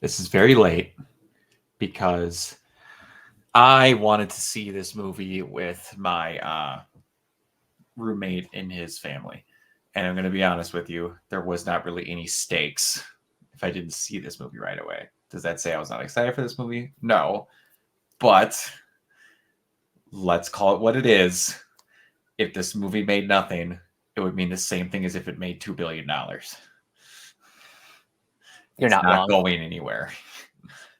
This is very late because I wanted to see this movie with my roommate and his family. And I'm going to be honest with you, there was not really any stakes if I didn't see this movie right away. Does that say I was not excited for this movie? No. But let's call it what it is. If this movie made nothing, it would mean the same thing as if it made $2 billion. You're not wrong. Going anywhere.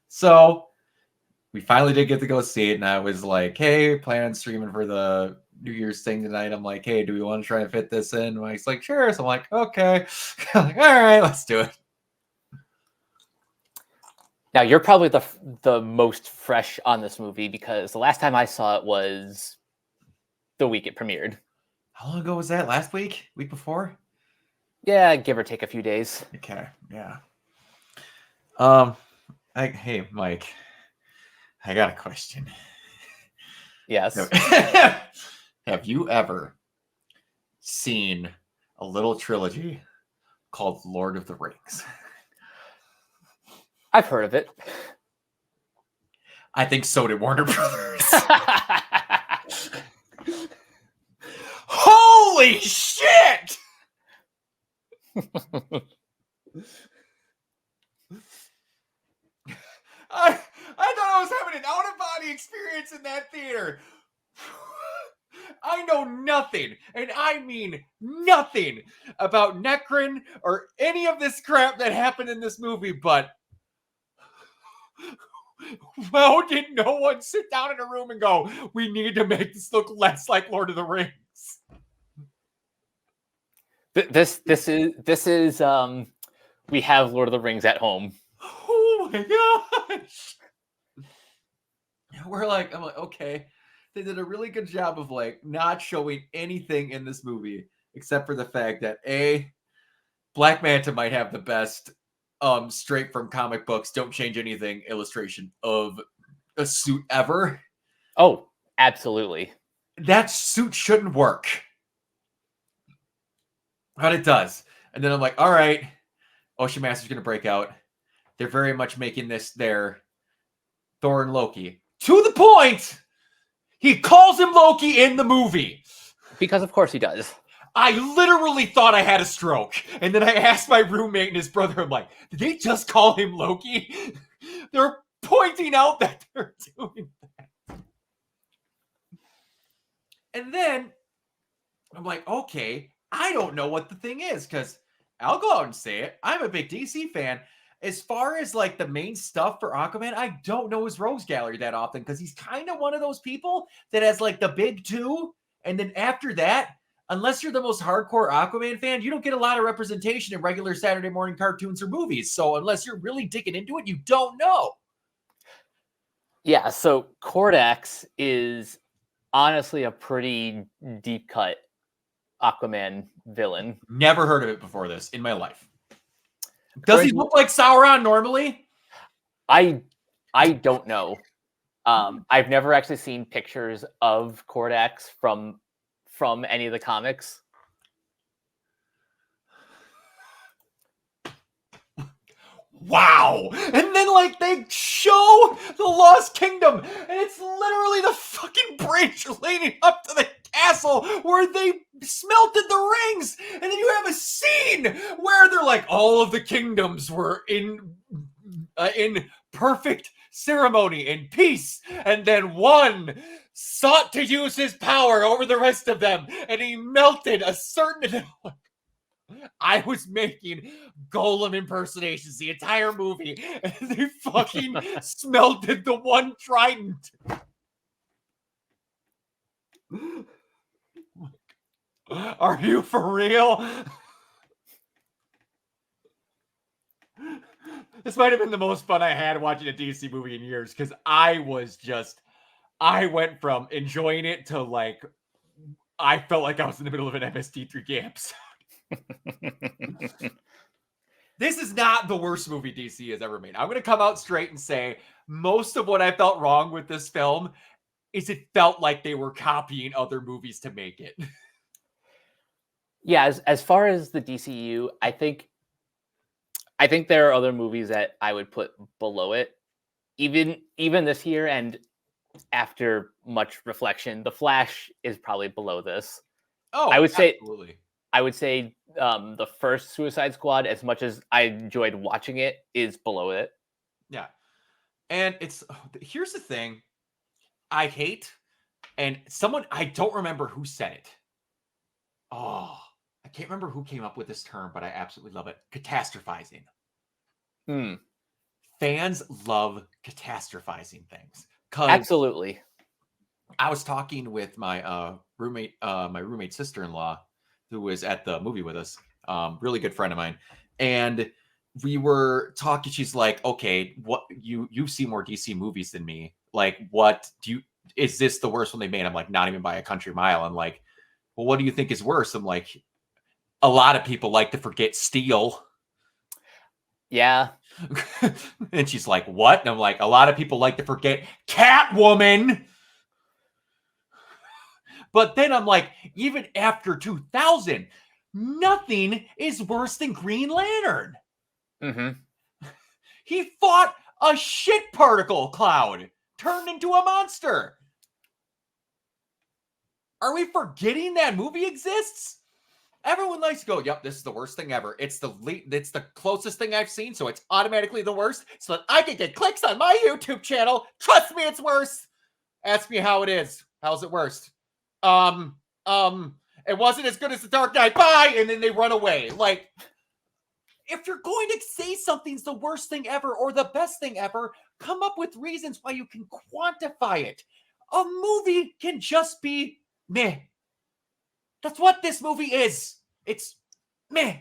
So we finally did get to go see it, and I was like, hey, plan on streaming for the New Year's thing tonight. I'm like, hey, do we want to try and fit this in? And Mike's like, sure. So I'm like, okay. I'm like, all right, let's do it. Now, you're probably the most fresh on this movie because the last time I saw it was the week it premiered. How long ago was that? Last week? Week before? Yeah, give or take a few days. Okay, yeah. Hey, Mike, I got a question. Yes. Have you ever seen a little trilogy called Lord of the Rings? I've heard of it. I think so did Warner Brothers. Holy shit! I thought I was having an out-of-body experience in that theater. I know nothing, and I mean nothing, about Necron or any of this crap that happened in this movie, but how did no one sit down in a room and go, we need to make this look less like Lord of the Rings? This is we have Lord of the Rings at home. Oh my gosh. I'm like, okay. They did a really good job of like not showing anything in this movie except for the fact that Black Manta might have the best straight from comic books, don't change anything illustration of a suit ever. Oh, absolutely. That suit shouldn't work. But it does. And then I'm like, all right, Ocean Master's going to break out. They're very much making this their Thor and Loki. To the point, he calls him Loki in the movie. Because of course he does. I literally thought I had a stroke. And then I asked my roommate and his brother, I'm like, did they just call him Loki? They're pointing out that they're doing that. And then I'm like, okay, I don't know what the thing is, because I'll go out and say it. I'm a big DC fan. As far as like the main stuff for Aquaman, I don't know his rogues gallery that often, because he's kind of one of those people that has like the big two. And then after that, unless you're the most hardcore Aquaman fan, you don't get a lot of representation in regular Saturday morning cartoons or movies. So unless you're really digging into it, you don't know. Yeah, so Cordax is honestly a pretty deep cut Aquaman villain. Never heard of it before this in my life. Does he look like Sauron normally? I don't know. I've never actually seen pictures of Cordax from any of the comics. Wow. And then like they show the Lost Kingdom, and it's literally the fucking bridge leading up to the castle where they smelted the rings. And then you have a scene where they're like, all of the kingdoms were in perfect ceremony and peace, and then one sought to use his power over the rest of them, and he melted a certain... I was making Golem impersonations the entire movie, and they fucking smelted the one trident. Are you for real? This might have been the most fun I had watching a DC movie in years, because I went from enjoying it to like, I felt like I was in the middle of an MST3 camps. This is not the worst movie DC has ever made. I'm going to come out straight and say most of what I felt wrong with this film is it felt like they were copying other movies to make it. Yeah, as far as the DCU, I think I think there are other movies that I would put below it. Even this year, and after much reflection, The Flash is probably below this. Oh, I would say absolutely. the first Suicide Squad, as much as I enjoyed watching it, is below it. Yeah. And here's the thing I hate, and I don't remember who said it. Oh, I can't remember who came up with this term, but I absolutely love it. Catastrophizing. Fans love catastrophizing things. Absolutely. I was talking with my roommate's sister-in-law, who was at the movie with us, really good friend of mine, and we were talking. She's like, "Okay, what you've seen more DC movies than me. Like, what do you? Is this the worst one they made?" I'm like, "Not even by a country mile." I'm like, "Well, what do you think is worse?" I'm like, "A lot of people like to forget Steel." Yeah. And she's like, "What?" And I'm like, "A lot of people like to forget Catwoman." But then I'm like, even after 2000, nothing is worse than Green Lantern. Mm-hmm. He fought a shit particle cloud turned into a monster. Are we forgetting that movie exists? Everyone likes to go, "Yep, this is the worst thing ever. It's the closest thing I've seen, so it's automatically the worst, so that I can get clicks on my YouTube channel. Trust me, it's worse. Ask me how it is. How's it worst? Um, it wasn't as good as The Dark Knight. Bye!" And then they run away. Like, if you're going to say something's the worst thing ever or the best thing ever, come up with reasons why you can quantify it. A movie can just be meh. That's what this movie is. It's meh.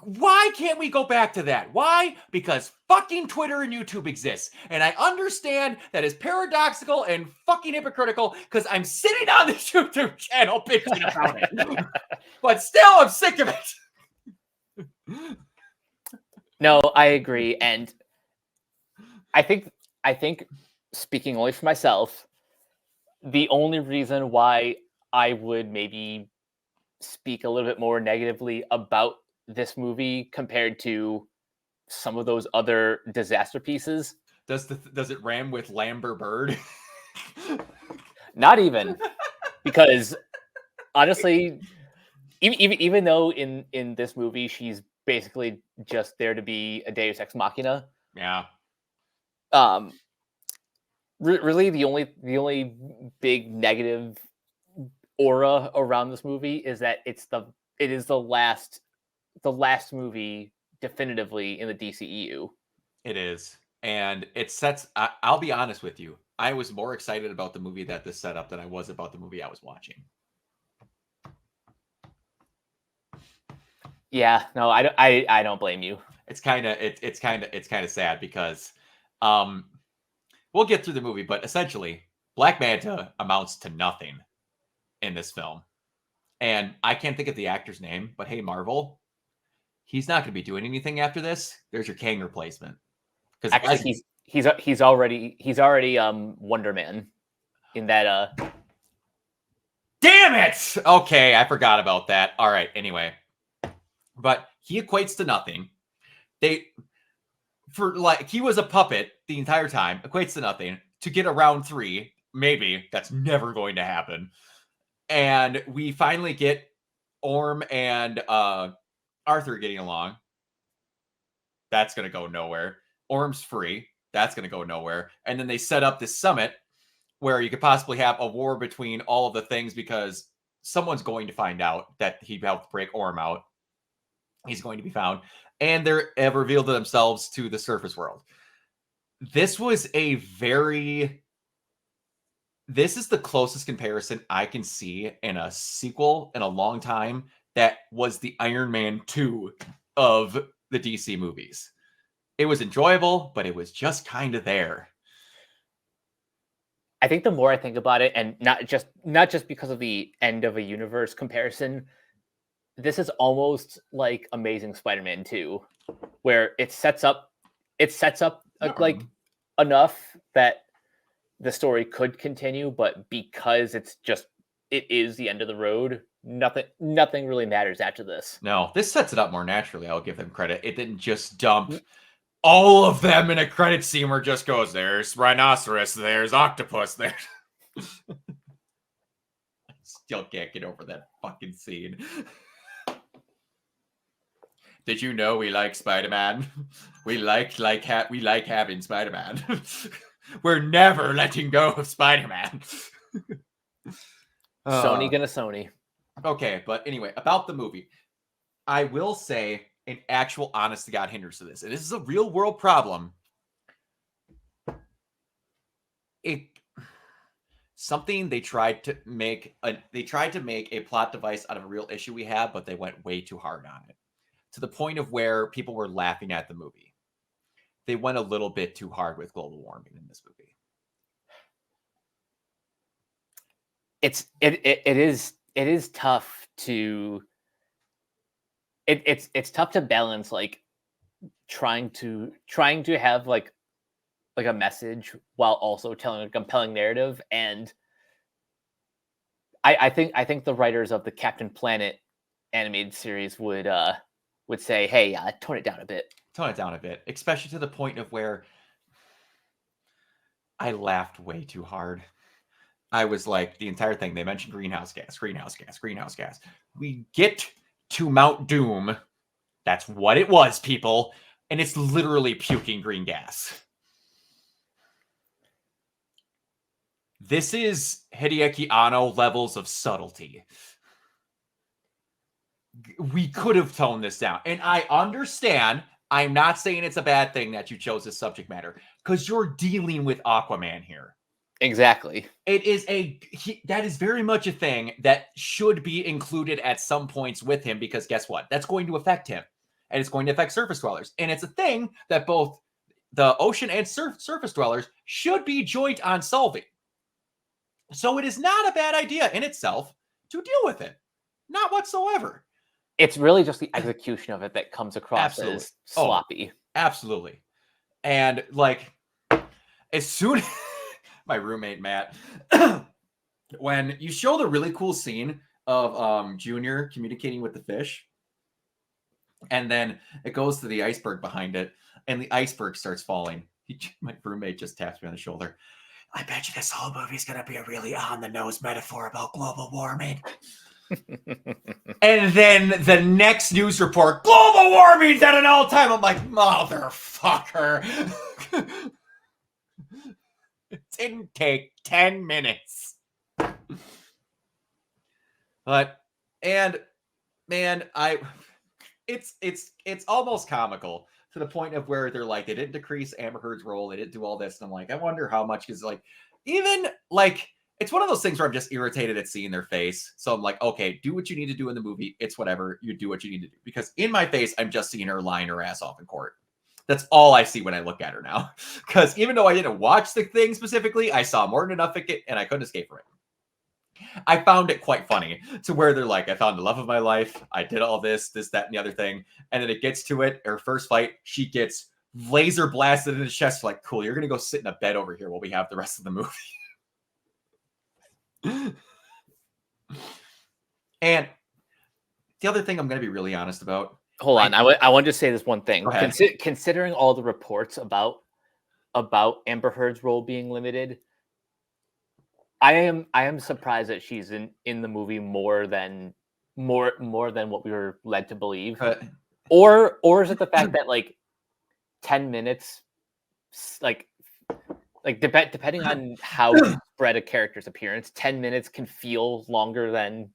Why can't we go back to that? Why? Because fucking Twitter and YouTube exists. And I understand that is paradoxical and fucking hypocritical because I'm sitting on this YouTube channel bitching about it. But still, I'm sick of it. No, I agree. And I think speaking only for myself, the only reason why I would maybe speak a little bit more negatively about this movie compared to some of those other disaster pieces. Does it ram with Lambert Bird? Not even, because honestly, even though in this movie she's basically just there to be a Deus Ex Machina. Yeah. Really, the only big negative aura around this movie is that it is the last movie definitively in the DCEU. It is. And it sets, I'll be honest with you. I was more excited about the movie that this set up than I was about the movie I was watching. Yeah, no, I don't blame you. It's kind of sad because we'll get through the movie, but essentially Black Manta amounts to nothing in this film. And I can't think of the actor's name, but hey, Marvel, he's not going to be doing anything after this. There's your Kang replacement. Because actually, he's already Wonder Man in that. Damn it! Okay, I forgot about that. All right, anyway, but he equates to nothing. He was a puppet the entire time. Equates to nothing. To get a round 3, maybe that's never going to happen. And we finally get Orm and Arthur getting along. That's going to go nowhere. Orm's free. That's going to go nowhere. And then they set up this summit where you could possibly have a war between all of the things because someone's going to find out that he helped break Orm out. He's going to be found. And they're revealed themselves to the surface world. This is the closest comparison I can see in a sequel in a long time that was the Iron Man 2 of the DC movies. It was enjoyable, but it was just kind of there. I think the more I think about it, and not just because of the end of a universe comparison, this is almost like Amazing Spider-Man 2, where it sets up like enough that the story could continue, but because it's just it is the end of the road. Nothing really matters after this. No, this sets it up more naturally. I'll give them credit. It didn't just dump all of them in a credit scene where it just goes, there's rhinoceros, there's octopus, there's... I still can't get over that fucking scene. Did you know we like Spider-Man? We like having Spider-Man. We're never letting go of Spider-Man. Sony gonna Sony. Okay, but anyway, about the movie. I will say an actual honest to God hindrance to this. And this is a real world problem. Something they tried to make a plot device out of a real issue we have, but they went way too hard on it. To the point of where people were laughing at the movie. They went a little bit too hard with global warming in this movie. It is tough to it's tough to balance like trying to have like a message while also telling a compelling narrative. And I think the writers of the Captain Planet animated series would say, hey, tone it down a bit. Tone it down a bit, especially to the point of where I laughed way too hard. I was like, the entire thing, they mentioned greenhouse gas. We get to Mount Doom. That's what it was, people. And it's literally puking green gas. This is Hideaki Anno levels of subtlety. We could have toned this down. And I understand. I'm not saying it's a bad thing that you chose this subject matter, because you're dealing with Aquaman here. Exactly. It is that is very much a thing that should be included at some points with him, because guess what? That's going to affect him, and it's going to affect surface dwellers. And it's a thing that both the ocean and surface dwellers should be joint on solving. So it is not a bad idea in itself to deal with it. Not whatsoever. It's really just the execution of it that comes across as sloppy. Absolutely. And like, as soon my roommate Matt, when you show the really cool scene of Junior communicating with the fish, and then it goes to the iceberg behind it, and the iceberg starts falling. My roommate just taps me on the shoulder. I bet you this whole movie's gonna be a really on-the-nose metaphor about global warming. And then the next news report, global warming's at an all-time. I'm like, motherfucker. It didn't take 10 minutes. But, and man, it's almost comical to the point of where they're like, they didn't decrease Amber Heard's role. They didn't do all this. And I'm like, I wonder how much, because like, even like, it's one of those things where I'm just irritated at seeing their face. So I'm like, okay, do what you need to do in the movie. It's whatever. You do what you need to do. Because in my face, I'm just seeing her lying her ass off in court. That's all I see when I look at her now. Because even though I didn't watch the thing specifically, I saw more than enough of it, and I couldn't escape from it. I found it quite funny to where they're like, I found the love of my life. I did all this, that, and the other thing. And then it gets to it. Her first fight, she gets laser blasted in the chest. Like, cool, you're going to go sit in a bed over here while we have the rest of the movie. And the other thing I'm going to be really honest about. Hold on. I want to say this one thing. Considering all the reports about Amber Heard's role being limited, I am surprised that she's in the movie more than what we were led to believe. Or is it the fact that like 10 minutes, depending on how you spread a character's appearance, 10 minutes can feel longer than,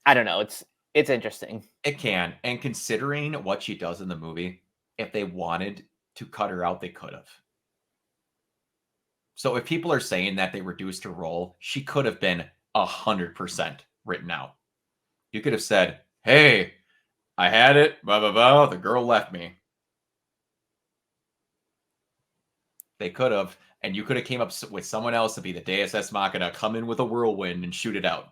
I don't know. It's interesting. It can. And considering what she does in the movie, if they wanted to cut her out, they could have. So if people are saying that they reduced her role, she could have been 100% written out. You could have said, hey, I had it, blah, blah, blah. The girl left me. They could have, and you could have came up with someone else to be the Deus Ex Machina, come in with a whirlwind and shoot it out.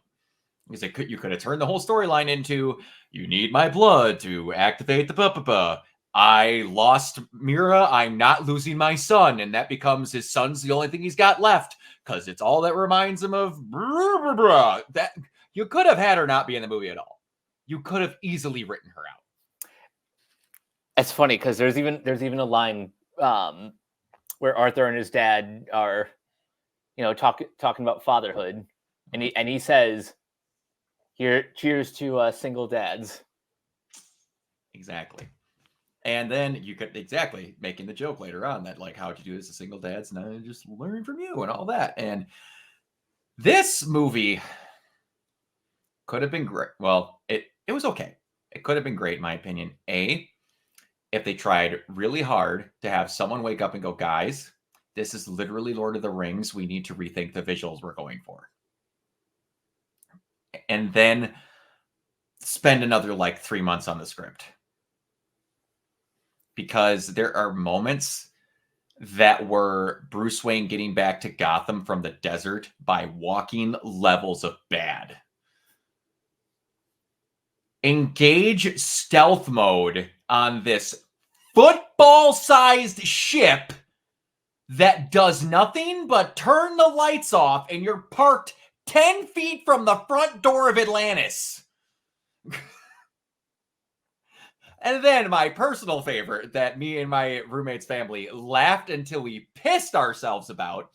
Because you could have turned the whole storyline into, you need my blood to activate the I lost Mira, I'm not losing my son, and that becomes his son's the only thing he's got left. because it's all that reminds him of that. You could have had her not be in the movie at all. You could have easily written her out. It's funny because there's even a line where Arthur and his dad are, talking about fatherhood, and he says, "Here, cheers to single dads." Exactly. And then you could making the joke later on that like how'd you do as a single dads and I just learn from you and all that. And this movie could have been great. Well, it was okay. It could have been great in my opinion. If they tried really hard to have someone wake up and go, guys, this is literally Lord of the Rings. We need to rethink the visuals we're going for. And then spend another like 3 months on the script. Because there are moments that were Bruce Wayne getting back to Gotham from the desert by walking levels of bad. Engage stealth mode on this football-sized ship that does nothing but turn the lights off and you're parked 10 feet from the front door of Atlantis. And then my personal favorite that me and my roommate's family laughed until we pissed ourselves about.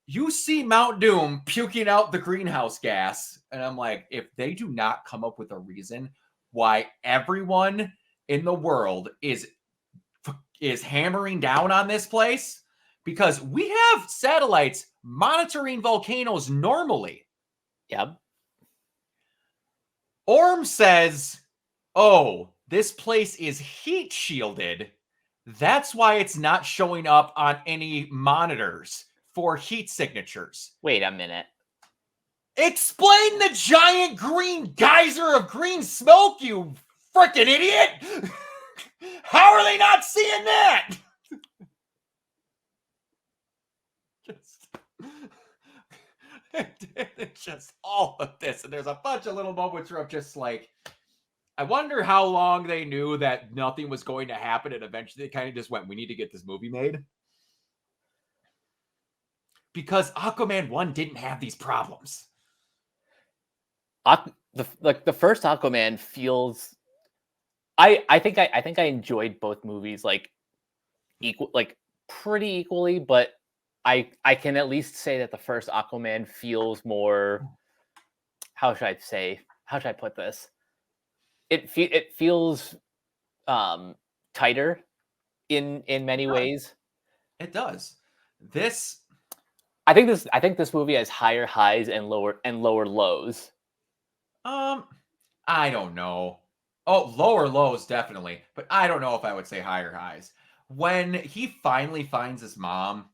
You see Mount Doom puking out the greenhouse gas. And I'm like, if they do not come up with a reason why everyone in the world is hammering down on this place, because we have satellites monitoring volcanoes normally. Yep. Orm says, oh, this place is heat shielded. That's why it's not showing up on any monitors for heat signatures. Wait a minute. Explain the giant green geyser of green smoke, you freaking idiot! How are they not seeing that? Just all of this. And there's a bunch of little moments where I'm just like, I wonder how long they knew that nothing was going to happen, and eventually they kind of just went, we need to get this movie made. Because Aquaman 1 didn't have these problems. The first Aquaman feels... I think I enjoyed both movies pretty equally, but I can at least say that the first Aquaman feels more... How should I put this? It feels tighter in many ways. It does. I think this movie has higher highs and lower lows. I don't know. Oh, lower lows definitely, but I don't know if I would say higher highs. When he finally finds his mom,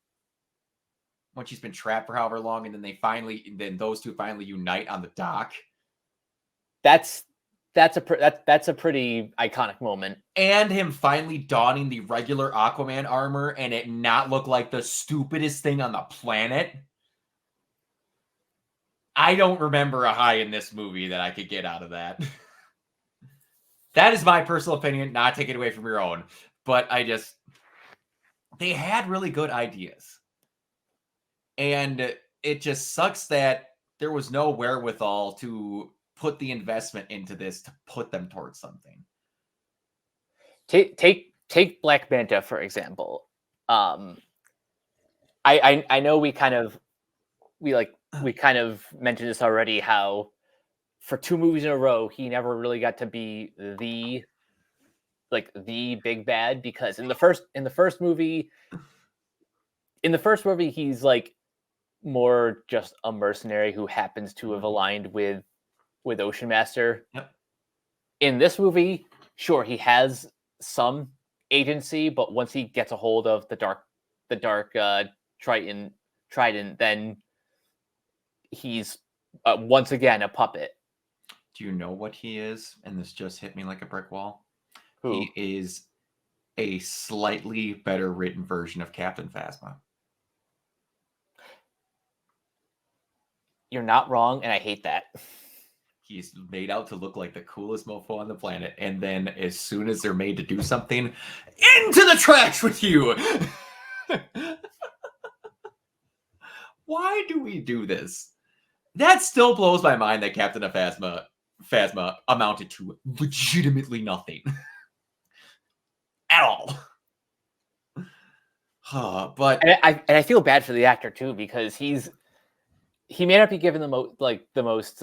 when she's been trapped for however long, and then those two finally unite on the dock. That's a pretty iconic moment. And him finally donning the regular Aquaman armor and it not look like the stupidest thing on the planet. I don't remember a high in this movie that I could get out of that. That is my personal opinion, not taking it away from your own. But they had really good ideas. And it just sucks that there was no wherewithal to put the investment into this to put them towards something. Take Black Manta, for example. I know we kind of mentioned this already, how for 2 movies in a row he never really got to be the big bad, because in the first movie he's like more just a mercenary who happens to have aligned with Ocean Master. Yep. In this movie, sure, he has some agency, but once he gets a hold of the dark trident, then he's once again a puppet. Do you know what he is? And this just hit me like a brick wall. Who? He is a slightly better written version of Captain Phasma. You're not wrong, and I hate that. He's made out to look like the coolest mofo on the planet, and then as soon as they're made to do something, into the trash with you! Why do we do this? That still blows my mind that Captain Phasma amounted to legitimately nothing at all. But And I feel bad for the actor too, because he may not be given the most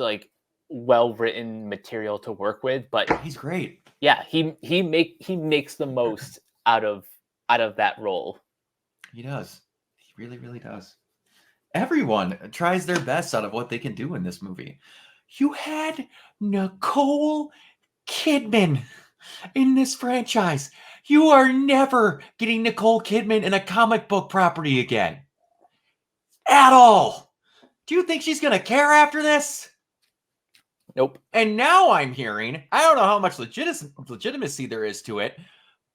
well written material to work with, but he's great. Yeah, he makes the most out of that role. He does. He really, really does. Everyone tries their best out of what they can do in this movie. You had Nicole Kidman in this franchise. You are never getting Nicole Kidman in a comic book property again. At all. Do you think she's going to care after this? Nope. And now I'm hearing, I don't know how much legitimacy there is to it,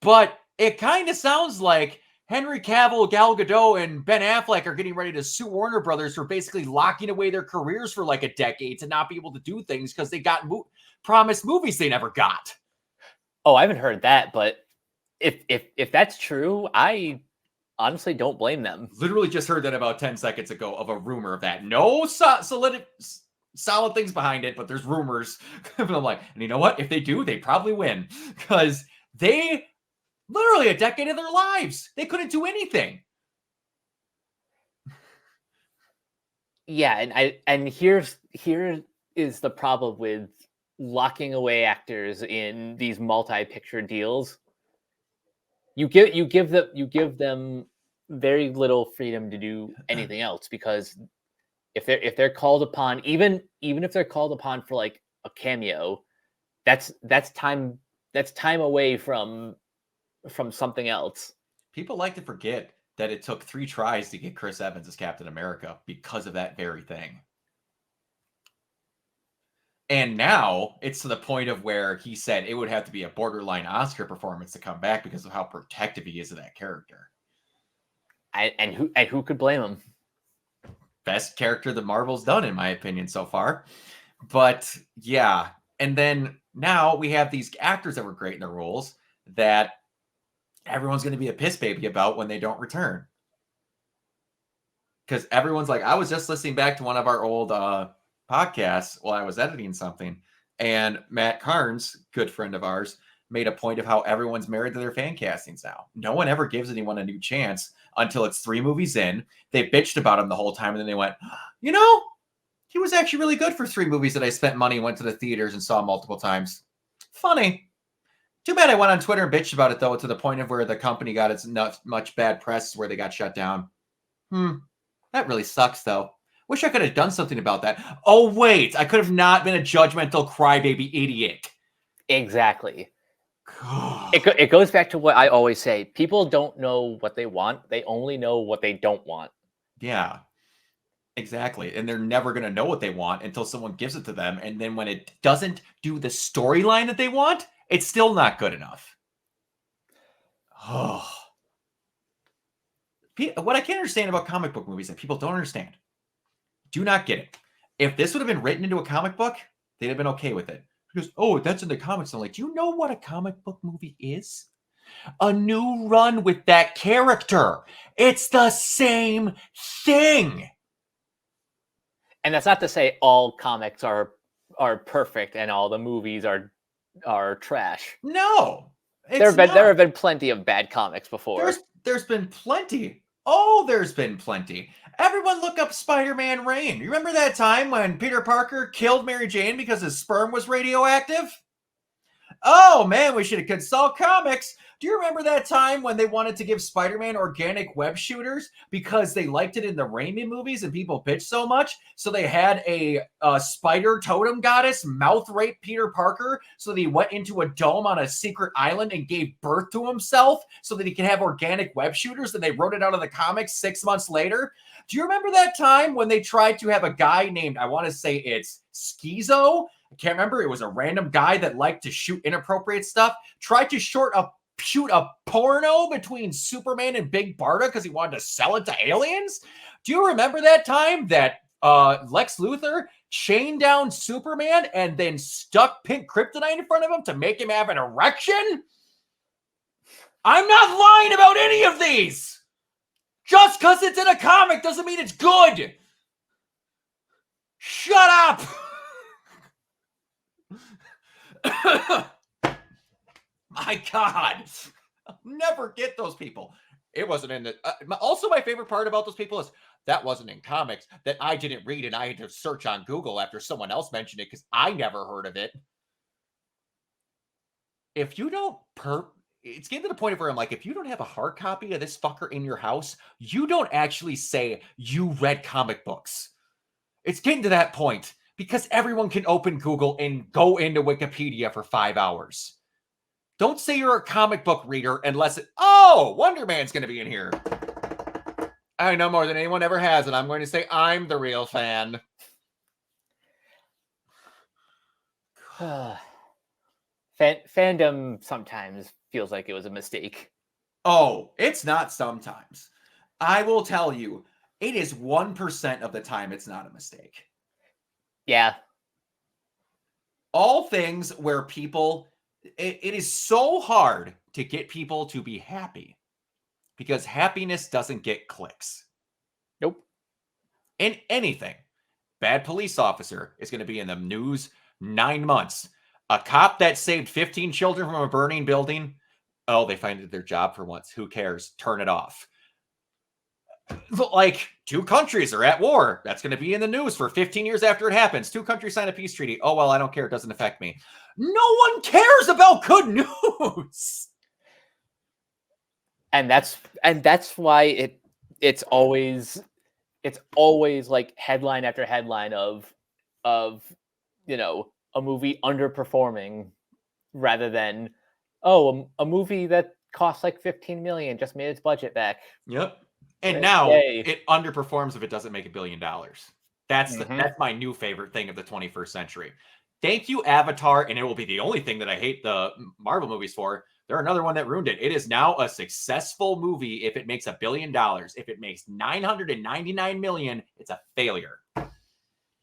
but it kind of sounds like Henry Cavill, Gal Gadot, and Ben Affleck are getting ready to sue Warner Brothers for basically locking away their careers for like a decade to not be able to do things because they got promised movies they never got. Oh, I haven't heard that, but if that's true, I honestly don't blame them. Literally just heard that about 10 seconds ago of a rumor of that. No solid things behind it, but there's rumors. And I'm like, and you know what? If they do, they probably win because they literally a decade of their lives. They couldn't do anything. Yeah, and here is the problem with locking away actors in these multi-picture deals. You give them very little freedom to do anything else, because if they're called upon, even if they're called upon for like a cameo, that's time away from something else. People like to forget that it took 3 tries to get Chris Evans as Captain America because of that very thing. And now it's to the point of where he said it would have to be a borderline Oscar performance to come back because of how protective he is of that character. And who could blame him? Best character that Marvel's done, in my opinion, so far. But yeah, and then now we have these actors that were great in their roles that everyone's going to be a piss baby about when they don't return. Because everyone's like, I was just listening back to one of our old podcasts while I was editing something, and Matt Carnes, good friend of ours, made a point of how everyone's married to their fan castings now. No one ever gives anyone a new chance until it's 3 movies in. They bitched about him the whole time, and then they went, you know, he was actually really good for 3 movies that I spent money, went to the theaters, and saw multiple times. Funny. Too bad I went on Twitter and bitched about it, though, to the point of where the company got its much bad press where they got shut down. That really sucks, though. Wish I could have done something about that. Oh, wait. I could have not been a judgmental crybaby idiot. Exactly. It goes back to what I always say. People don't know what they want. They only know what they don't want. Yeah, exactly. And they're never going to know what they want until someone gives it to them. And then when it doesn't do the storyline that they want, it's still not good enough. Oh. What I can't understand about comic book movies that people don't understand. Do not get it. If this would have been written into a comic book, they'd have been okay with it. Because, oh, that's in the comics. I'm like, do you know what a comic book movie is? A new run with that character. It's the same thing. And that's not to say all comics are perfect and all the movies are trash. No. There have been plenty of bad comics before. There's been plenty. Oh, there's been plenty. Everyone look up Spider-Man Reign. You remember that time when Peter Parker killed Mary Jane because his sperm was radioactive? Oh, man, we should have consult comics. Do you remember that time when they wanted to give Spider-Man organic web shooters because they liked it in the Raimi movies and people bitched so much? So they had a spider totem goddess mouth rape Peter Parker so that he went into a dome on a secret island and gave birth to himself so that he could have organic web shooters, and they wrote it out of the comics 6 months later? Do you remember that time when they tried to have a guy named, I want to say it's Schizo? I can't remember. It was a random guy that liked to shoot inappropriate stuff. Tried to shoot a porno between Superman and Big Barda because he wanted to sell it to aliens. Do you remember that time that Lex Luthor chained down Superman and then stuck pink kryptonite in front of him to make him have an erection? I'm not lying about any of these. Just because it's in a comic doesn't mean it's good. Shut up! My God. I'll never get those people. It wasn't in the. Also, my favorite part about those people is that wasn't in comics that I didn't read and I had to search on Google after someone else mentioned it because I never heard of it. If you don't it's getting to the point where I'm like, if you don't have a hard copy of this fucker in your house, you don't actually say you read comic books. It's getting to that point because everyone can open Google and go into Wikipedia for 5 hours. Don't say you're a comic book reader unless Wonder Man's going to be in here. I know more than anyone ever has, and I'm going to say I'm the real fan. Fandom sometimes feels like it was a mistake. Oh, it's not sometimes. I will tell you, it is 1% of the time it's not a mistake. Yeah. All things where people, it is so hard to get people to be happy because happiness doesn't get clicks. Nope. In anything. Bad police officer is going to be in the news 9 months. A cop that saved 15 children from a burning building. Oh, they find their job for once. Who cares? Turn it off. Like, 2 countries are at war. That's going to be in the news for 15 years after it happens. 2 countries sign a peace treaty. Oh, well, I don't care. It doesn't affect me. No one cares about good news. And that's why it's always like headline after headline of a movie underperforming rather than a movie that cost like 15 million just made its budget back. Yep. And now it underperforms if it doesn't make $1 billion. That's my new favorite thing of the 21st century. Thank you, Avatar, and it will be the only thing that I hate the Marvel movies for. They're another one that ruined it. It is now a successful movie if it makes $1 billion. If it makes 999 million, it's a failure.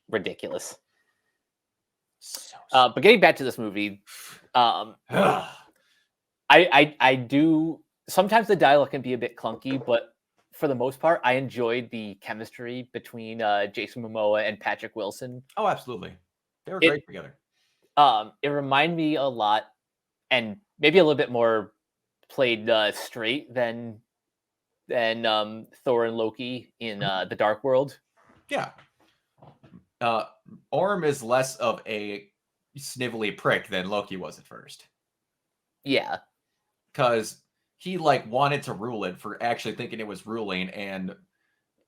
Ridiculous. But getting back to this movie, I do sometimes the dialogue can be a bit clunky, but for the most part, I enjoyed the chemistry between Jason Momoa and Patrick Wilson. Oh, absolutely. They were great together. It reminded me a lot, and maybe a little bit more played straight than Thor and Loki in the Dark World. Yeah. Orm is less of a snivelly prick than Loki was at first. Yeah. Because he wanted to rule it for actually thinking it was ruling, and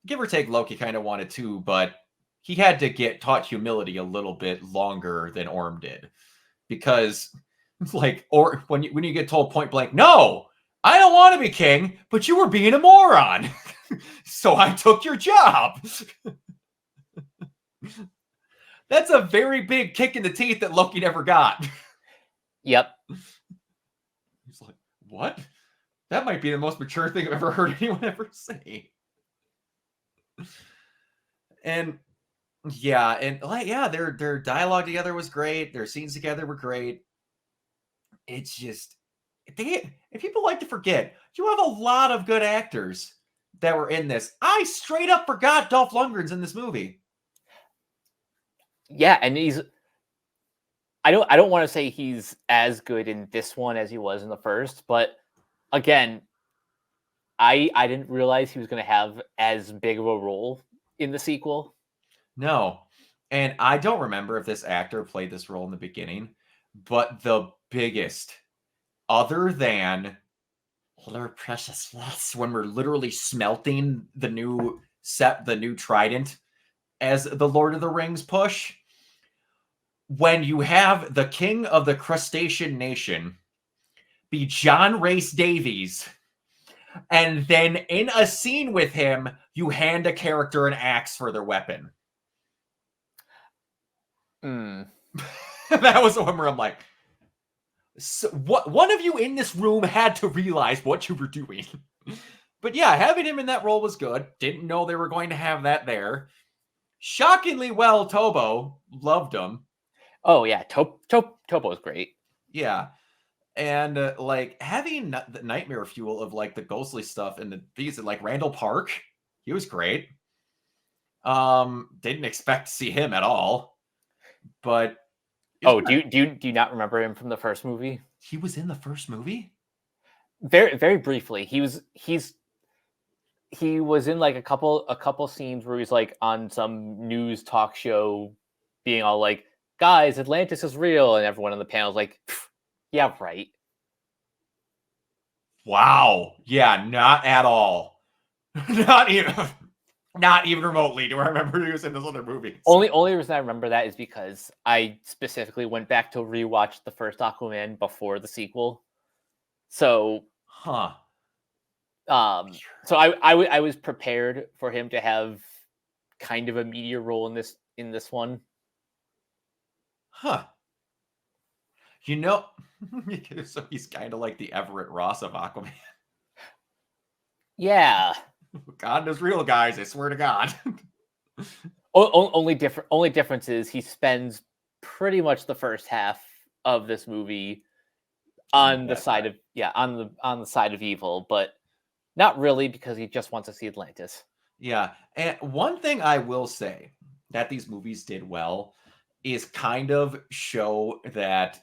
give or take, Loki kind of wanted to, but he had to get taught humility a little bit longer than Orm did. Because or when you get told point blank, no, I don't want to be king, but you were being a moron. So I took your job. That's a very big kick in the teeth that Loki never got. Yep. He's like, what? That might be the most mature thing I've ever heard anyone ever say. And their dialogue together was great. Their scenes together were great. It's just, and people like to forget, you have a lot of good actors that were in this. I straight up forgot Dolph Lundgren's in this movie. Yeah, and I don't want to say he's as good in this one as he was in the first, but again, I didn't realize he was going to have as big of a role in the sequel. No. And I don't remember if this actor played this role in the beginning, but the biggest, other than Lord Precious, when we're literally smelting the new trident as the Lord of the Rings push, when you have the king of the crustacean nation be John Rhys Davies, and then in a scene with him, you hand a character an axe for their weapon. That was the one where I'm like, so what? One of you in this room had to realize what you were doing. But yeah, having him in that role was good. Didn't know they were going to have that there. Shockingly well, Tobo. Loved him. Oh, yeah. Tobo's great. Yeah. And having the nightmare fuel of the ghostly stuff and these Randall Park, he was great. Didn't expect to see him at all, but Oh, do you not remember him from the first movie? he was in the first movie? Very very briefly. He was in like a couple scenes where he's like on some news talk show being all like, guys, Atlantis is real, and everyone on the panel is like, yeah, right. Wow. Yeah, not at all. not even remotely do I remember he was in those other movies. Only reason I remember that is because I specifically went back to rewatch the first Aquaman before the sequel. So Huh. so I was prepared for him to have kind of a media role in this one. Huh. So he's kind of like the Everett Ross of Aquaman. Yeah. God is real, guys. I swear to God. Only difference is he spends pretty much the first half of this movie on the side of on the side of evil, but not really because he just wants to see Atlantis. Yeah. And one thing I will say that these movies did well is kind of show that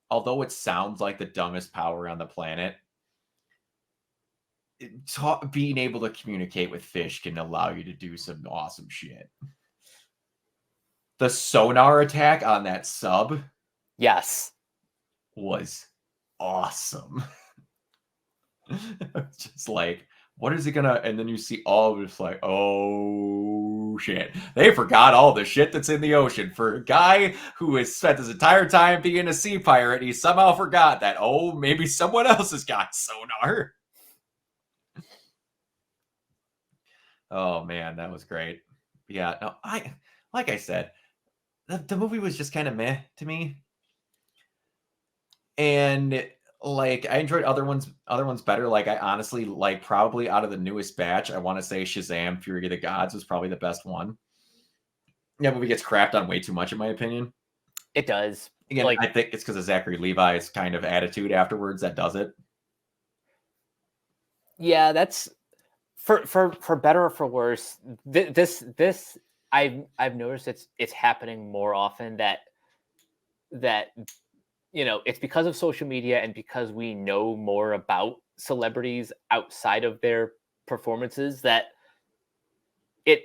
although it sounds like the dumbest power on the planet, being able to communicate with fish can allow you to do some awesome shit. The sonar attack on that sub, yes, was awesome. Just like, what is it gonna? And then you see all of it's like, oh shit, they forgot all the shit that's in the ocean. For a guy who has spent his entire time being a sea pirate, he somehow forgot that, oh, maybe someone else has got sonar. Oh man, that was great. Yeah, no, like I said, the movie was just kind of meh to me. And like I enjoyed other ones better. Like I honestly like probably out of the newest batch, I want to say Shazam Fury of the Gods was probably the best one. That movie gets crapped on way too much in my opinion. it does. Again, Like, I think it's because of Zachary Levi's kind of attitude afterwards that does it. yeah, that's for better or for worse. This I've noticed it's happening more often that it's because of social media and because we know more about celebrities outside of their performances that it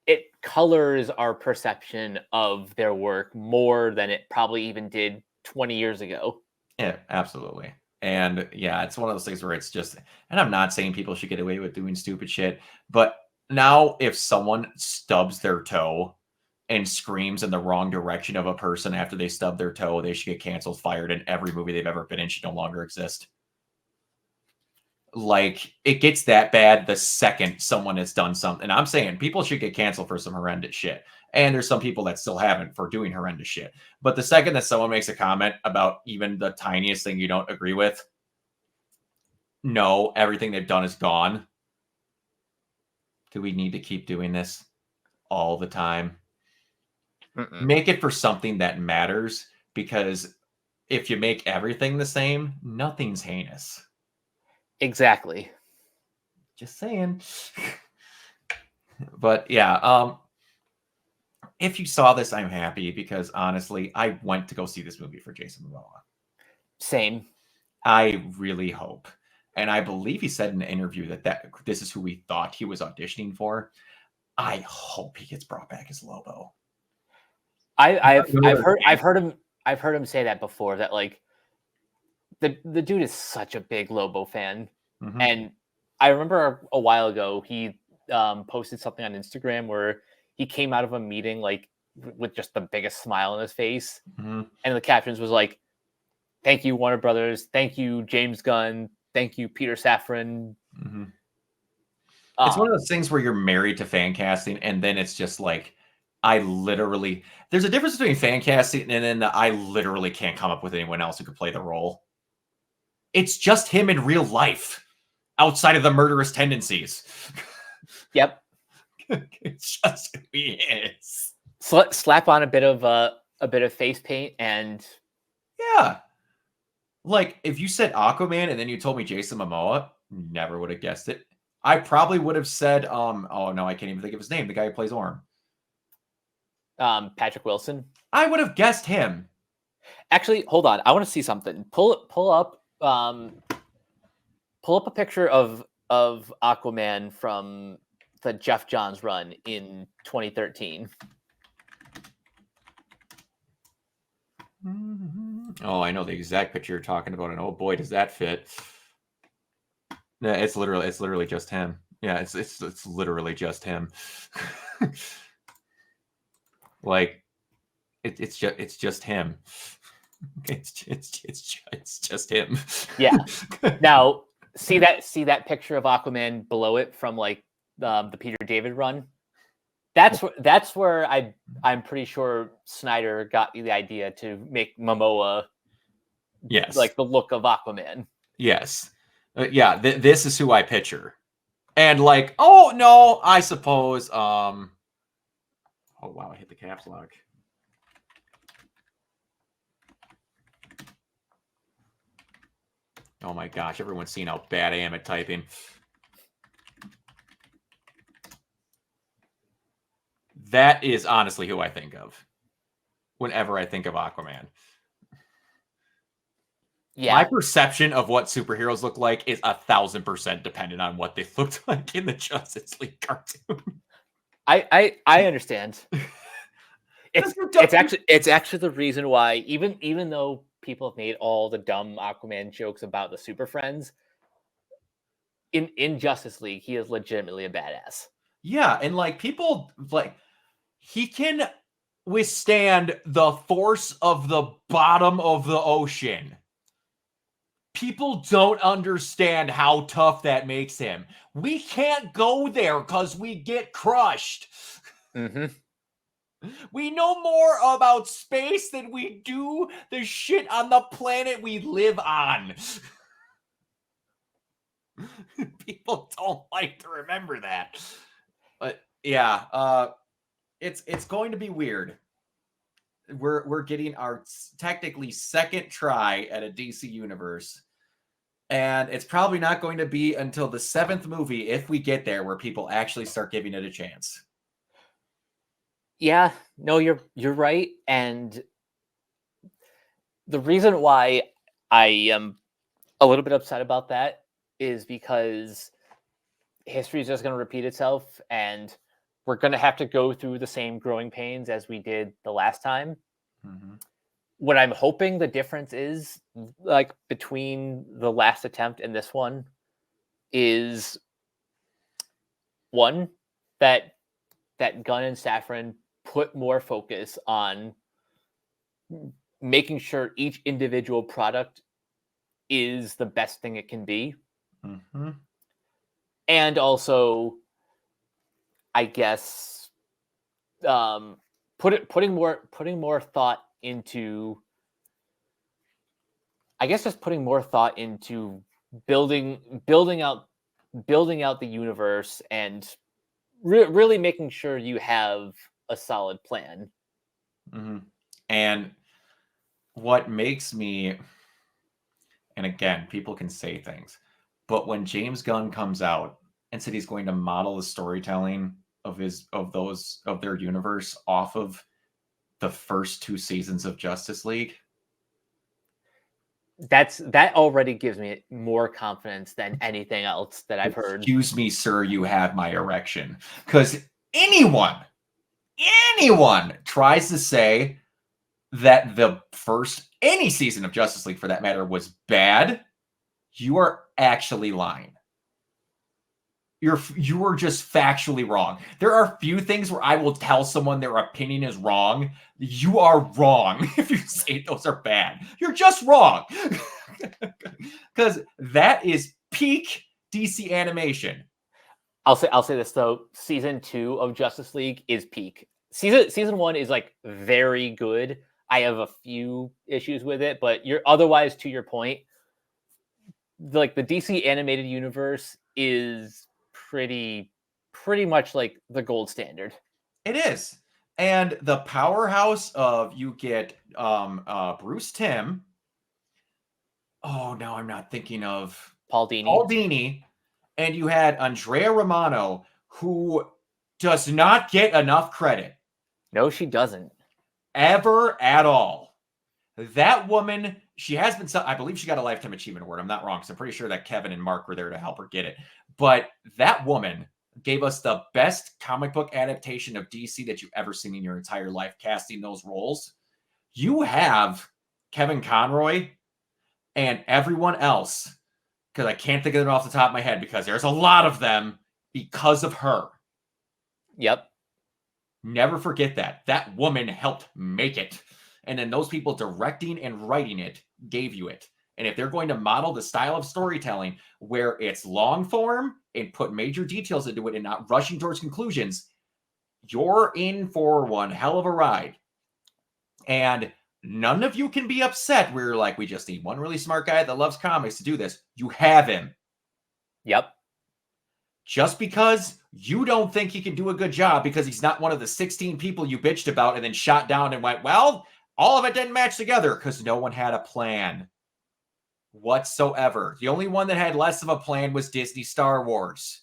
it colors our perception of their work more than it probably even did 20 years ago. Yeah, absolutely. And yeah, it's one of those things where it's just, and I'm not saying people should get away with doing stupid shit, but now if someone stubs their toe and screams in the wrong direction of a person after they stub their toe, they should get canceled, fired, and every movie they've ever been in should no longer exist. Like, it gets that bad the second someone has done something. And I'm saying people should get canceled for some horrendous shit. And there's some people that still haven't for doing horrendous shit. But the second that someone makes a comment about even the tiniest thing you don't agree with, no, everything they've done is gone. Do we need to keep doing this all the time? Mm-mm. Make it for something that matters, because if you make everything the same, nothing's heinous. Exactly. Just saying. But yeah, if you saw this, I'm happy because honestly, I went to go see this movie for Jason Momoa. Same. I really hope, and I believe he said in an interview that this is who we thought he was auditioning for. I hope he gets brought back as Lobo. I've heard him say that before, that like the dude is such a big Lobo fan. Mhm. And I remember a while ago he posted something on Instagram where he came out of a meeting like with just the biggest smile on his face, Mhm. and the captions was like, "Thank you Warner Brothers, thank you James Gunn, thank you Peter Safran." Mhm. It's one Um, of those things where you're married to fan casting, and then it's just like, there's a difference between fan casting and then I literally can't come up with anyone else who could play the role. It's just him in real life, outside of the murderous tendencies. yep. It's just who he is. Slap on a bit of face paint and Yeah. Like, if you said Aquaman and then you told me Jason Momoa, never would have guessed it. I probably would have said, oh no, I can't even think of his name. The guy who plays Orm. Patrick Wilson. I would have guessed him. Actually, hold on. I want to see something. Pull up a picture of Aquaman from the Jeff Johns run in 2013. Oh, I know the exact picture you're talking about, and oh boy, does that fit. Yeah, it's literally just him. Yeah, it's literally just him. Like, it's just him. It's just him. Yeah. Now, see that picture of Aquaman below it from like the Peter David run. That's where I'm pretty sure Snyder got the idea to make Momoa, Yes, like the look of Aquaman. Yes, yeah. This is who I picture, and like, oh no, I suppose. Oh wow, I hit the caps lock. Oh my gosh, everyone's seen how bad I am at typing. That is honestly who I think of whenever I think of Aquaman. Yeah. My perception of what superheroes look like is 1,000% dependent on what they looked like in the Justice League cartoon. I understand. It's actually the reason why even though people have made all the dumb Aquaman jokes about the Super Friends, in Justice League, he is legitimately a badass. Yeah, and like people like he can withstand the force of the bottom of the ocean. People don't understand how tough that makes him. We can't go there because we get crushed. Mm-hmm. We know more about space than we do the shit on the planet we live on. People don't like to remember that. But yeah, it's going to be weird. We're getting our technically second try at a DC universe. And it's probably not going to be until the 7th movie, if we get there, where people actually start giving it a chance. Yeah, no, you're right. And the reason why I am a little bit upset about that is because history is just going to repeat itself, and we're going to have to go through the same growing pains as we did the last time. Mm-hmm. What I'm hoping the difference is, like, between the last attempt and this one, is one, that Gunn and Safran put more focus on making sure each individual product is the best thing it can be. Mm-hmm. And also, I guess, putting more thought into, I guess, just putting more thought into building out the universe, and really making sure you have a solid plan. Mm-hmm. And what makes me, and again, people can say things, but when James Gunn comes out and said he's going to model the storytelling of their universe off of the first 2 seasons of Justice League, that already gives me more confidence than anything else that I've heard. Excuse me, sir, you have my erection. Because anyone tries to say that the first, any season of Justice League for that matter, was bad, you are actually lying. You are just factually wrong. There are few things where I will tell someone their opinion is wrong. You are wrong if you say those are bad. You're just wrong. Because that is peak DC animation. I'll say this though: season 2 of Justice League is peak. Season 1 is like very good. I have a few issues with it, but you're otherwise, to your point, like the DC animated universe is pretty much like the gold standard. It is. And the powerhouse of, you get Bruce Timm. Oh, no, I'm not thinking of Paul Dini. Paul Dini. and you had Andrea Romano, who does not get enough credit. No, she doesn't. Ever at all. That woman, she has been, I believe she got a Lifetime Achievement Award. I'm not wrong, because I'm pretty sure that Kevin and Mark were there to help her get it. But that woman gave us the best comic book adaptation of DC that you've ever seen in your entire life, casting those roles. You have Kevin Conroy and everyone else, because I can't think of it off the top of my head, because there's a lot of them because of her. Yep. Never forget that. That woman helped make it. And then those people directing and writing it gave you it. And if they're going to model the style of storytelling where it's long form and put major details into it and not rushing towards conclusions, you're in for one hell of a ride. And none of you can be upset where you're like, we just need one really smart guy that loves comics to do this. You have him. Yep. Just because you don't think he can do a good job because he's not one of the 16 people you bitched about and then shot down and went, well, all of it didn't match together because no one had a plan whatsoever. The only one that had less of a plan was Disney Star Wars.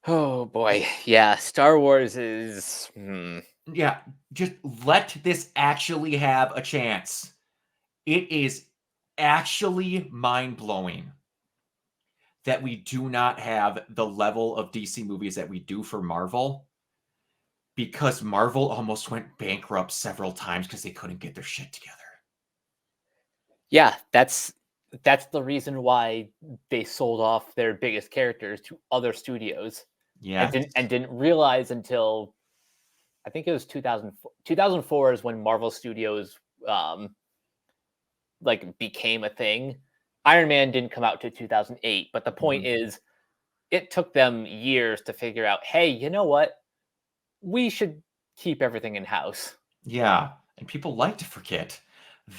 Oh boy. Yeah, Star Wars is Yeah, just let this actually have a chance. It is actually mind-blowing that we do not have the level of DC movies that we do for Marvel, because Marvel almost went bankrupt several times because they couldn't get their shit together. Yeah, that's the reason why they sold off their biggest characters to other studios. Yeah. And didn't realize until I think it was 2004. 2004 is when Marvel Studios like became a thing. Iron Man didn't come out to 2008, but the point is it took them years to figure out, hey, you know what? We should keep everything in-house. Yeah, and people like to forget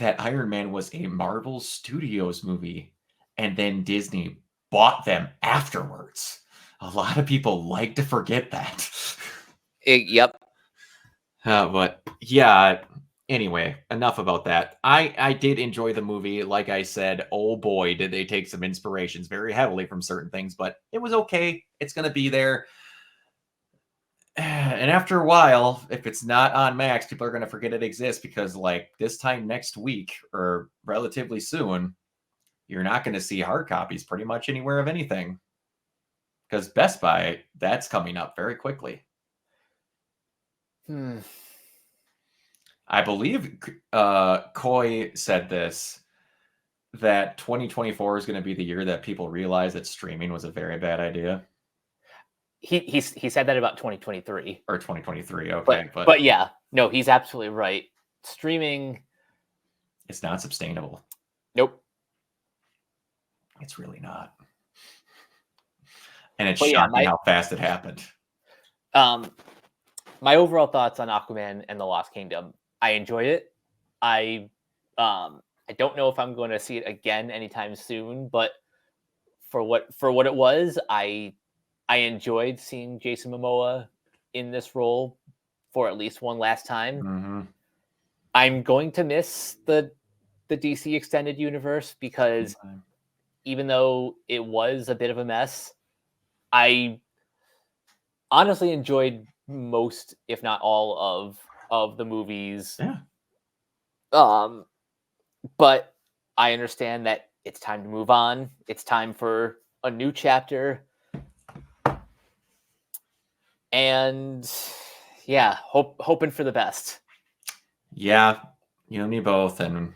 that Iron Man was a Marvel Studios movie, and then Disney bought them afterwards. A lot of people like to forget that. Yep. But yeah, anyway, enough about that. I did enjoy the movie. Like I said, oh boy, did they take some inspirations very heavily from certain things, but it was okay. It's going to be there. And after a while, if it's not on Max, people are going to forget it exists, because like this time next week or relatively soon, you're not going to see hard copies pretty much anywhere of anything, because Best Buy, that's coming up very quickly. I believe Coy said this, that 2024 is going to be the year that people realize that streaming was a very bad idea. He said that about 2023 or 2023. Okay, but yeah, no, he's absolutely right. Streaming, it's not sustainable. Nope. It's really not. And it's shocking how fast it happened. My overall thoughts on Aquaman and the Lost Kingdom. I enjoyed it. I don't know if I'm going to see it again anytime soon, but for what it was, I enjoyed seeing Jason Momoa in this role for at least one last time. I'm going to miss the DC extended universe, because even though it was a bit of a mess, I honestly enjoyed most, if not all, of the movies. Yeah. But I understand that it's time to move on. It's time for a new chapter. And yeah, hoping for the best. Yeah, you and me both. And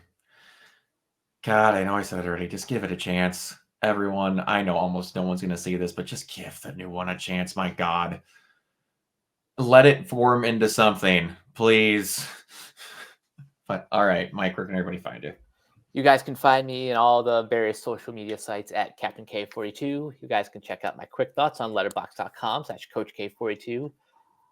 God, I know I said it already. Just give it a chance. Everyone, I know almost no one's going to see this, but just give the new one a chance. My God. Let it form into something, please. But all right, Mike, where can everybody find you? You guys can find me in all the various social media sites at Captain K42. You guys can check out my quick thoughts on letterboxd.com/CoachK42.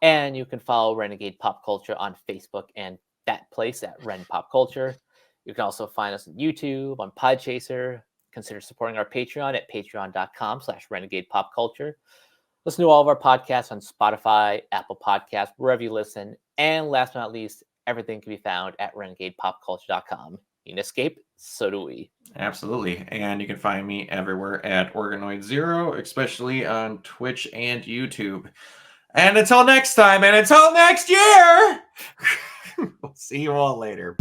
And you can follow Renegade Pop Culture on Facebook and that place at Ren Pop Culture. You can also find us on YouTube, on Podchaser. Consider supporting our Patreon at patreon.com/Renegade Pop Culture. Listen to all of our podcasts on Spotify, Apple Podcasts, wherever you listen. And last but not least, everything can be found at renegadepopculture.com. You can escape, So do we. Absolutely. And you can find me everywhere at Organoid Zero, especially on Twitch and YouTube. And until next time, and until next year, we'll see you all later.